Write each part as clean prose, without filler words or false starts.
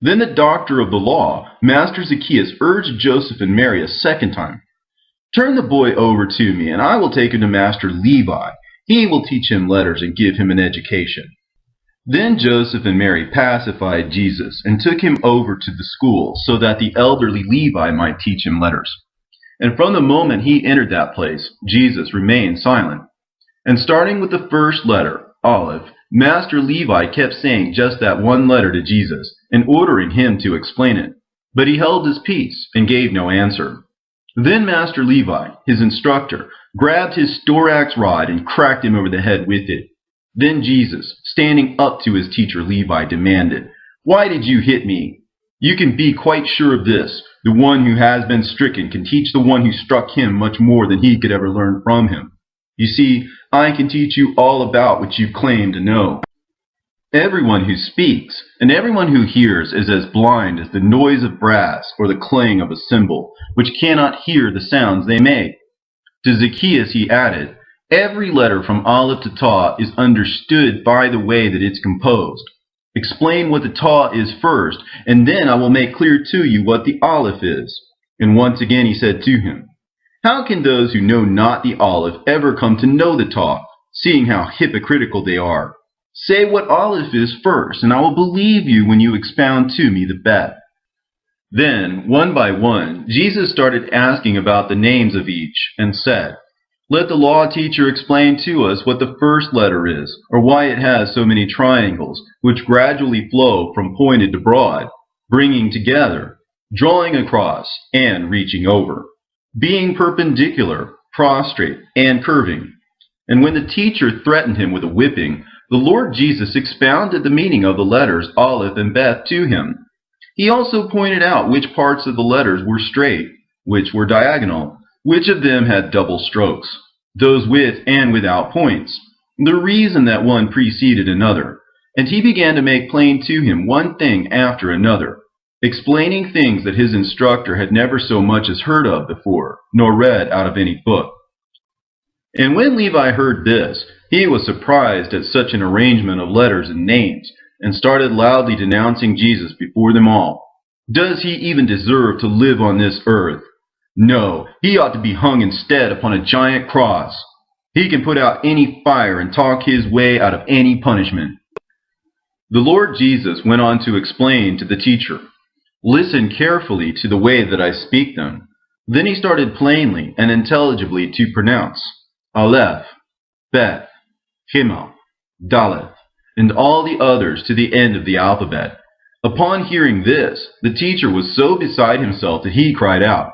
Then the doctor of the law, Master Zacchaeus, urged Joseph and Mary a second time. "Turn the boy over to me, and I will take him to Master Levi. He will teach him letters and give him an education." Then Joseph and Mary pacified Jesus and took him over to the school so that the elderly Levi might teach him letters. And from the moment he entered that place, Jesus remained silent. And starting with the first letter, Aleph, Master Levi kept saying just that one letter to Jesus and ordering him to explain it. But he held his peace and gave no answer. Then Master Levi, his instructor, grabbed his storax rod and cracked him over the head with it. Then Jesus, standing up to his teacher Levi, demanded, "Why did you hit me? You can be quite sure of this. The one who has been stricken can teach the one who struck him much more than he could ever learn from him. You see, I can teach you all about what you claim to know." Everyone who speaks and everyone who hears is as blind as the noise of brass or the clang of a cymbal, which cannot hear the sounds they make. To Zacchaeus he added, "Every letter from Aleph to Taw is understood by the way that it's composed. Explain what the Taw is first, and then I will make clear to you what the Aleph is." And once again he said to him, "How can those who know not the Aleph ever come to know the Taw, seeing how hypocritical they are? Say what Aleph is first, and I will believe you when you expound to me the Bet." Then, one by one, Jesus started asking about the names of each, and said, "Let the law teacher explain to us what the first letter is, or why it has so many triangles, which gradually flow from pointed to broad, bringing together, drawing across, and reaching over, being perpendicular, prostrate, and curving." And when the teacher threatened him with a whipping, the Lord Jesus expounded the meaning of the letters Aleph and Bet to him. He also pointed out which parts of the letters were straight, which were diagonal, which of them had double strokes, those with and without points, the reason that one preceded another. And he began to make plain to him one thing after another, explaining things that his instructor had never so much as heard of before, nor read out of any book. And when Levi heard this, he was surprised at such an arrangement of letters and names, and started loudly denouncing Jesus before them all. "Does he even deserve to live on this earth? No, he ought to be hung instead upon a giant cross. He can put out any fire and talk his way out of any punishment." The Lord Jesus went on to explain to the teacher, "Listen carefully to the way that I speak them." Then he started plainly and intelligibly to pronounce Aleph, Bet, Gimel, Daleth, and all the others to the end of the alphabet. Upon hearing this, the teacher was so beside himself that he cried out,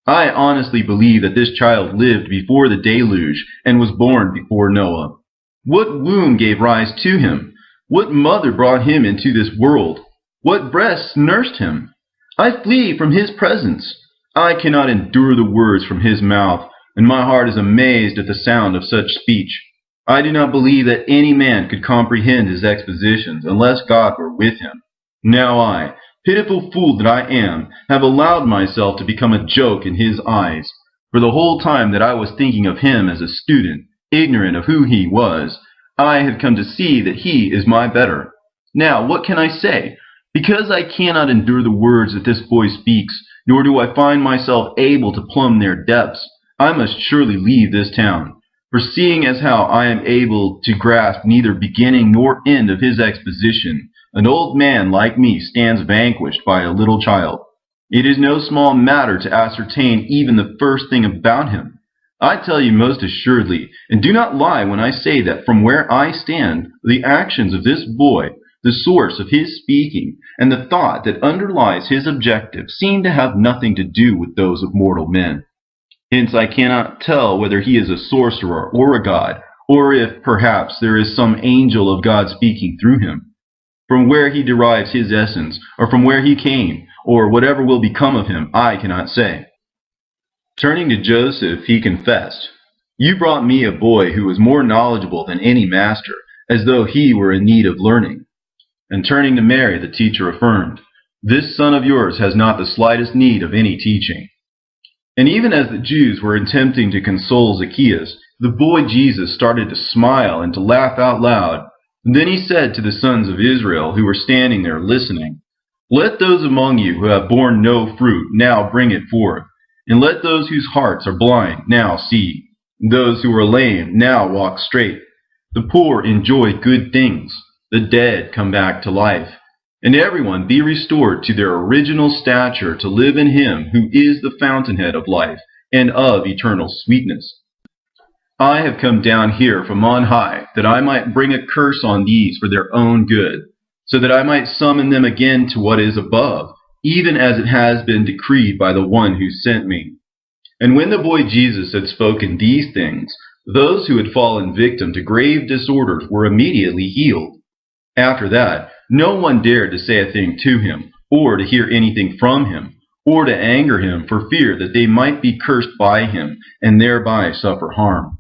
"I honestly believe that this child lived before the deluge and was born before Noah. What womb gave rise to him? What mother brought him into this world? What breasts nursed him? I flee from his presence. I cannot endure the words from his mouth, and my heart is amazed at the sound of such speech. I do not believe that any man could comprehend his expositions unless God were with him. Now I, pitiful fool that I am, have allowed myself to become a joke in his eyes. For the whole time that I was thinking of him as a student, ignorant of who he was, I have come to see that he is my better. Now what can I say? Because I cannot endure the words that this boy speaks, nor do I find myself able to plumb their depths, I must surely leave this town. For seeing as how I am able to grasp neither beginning nor end of his exposition, an old man like me stands vanquished by a little child. It is no small matter to ascertain even the first thing about him. I tell you most assuredly, and do not lie when I say that from where I stand, the actions of this boy, the source of his speaking, and the thought that underlies his objective seem to have nothing to do with those of mortal men. Hence I cannot tell whether he is a sorcerer or a god, or if, perhaps, there is some angel of God speaking through him. From where he derives his essence, or from where he came, or whatever will become of him, I cannot say." Turning to Joseph, he confessed, "You brought me a boy who was more knowledgeable than any master, as though he were in need of learning." And turning to Mary, the teacher affirmed, "This son of yours has not the slightest need of any teaching." And even as the Jews were attempting to console Zacchaeus, the boy Jesus started to smile and to laugh out loud. And then he said to the sons of Israel who were standing there listening, Let those among you who have borne no fruit now bring it forth, and let those whose hearts are blind now see. Those who are lame now walk straight. The poor enjoy good things. The dead come back to life, and everyone be restored to their original stature to live in Him who is the fountainhead of life and of eternal sweetness. I have come down here from on high, that I might bring a curse on these for their own good, so that I might summon them again to what is above, even as it has been decreed by the one who sent me. And when the boy Jesus had spoken these things, those who had fallen victim to grave disorders were immediately healed. After that, no one dared to say a thing to him, or to hear anything from him, or to anger him for fear that they might be cursed by him, and thereby suffer harm.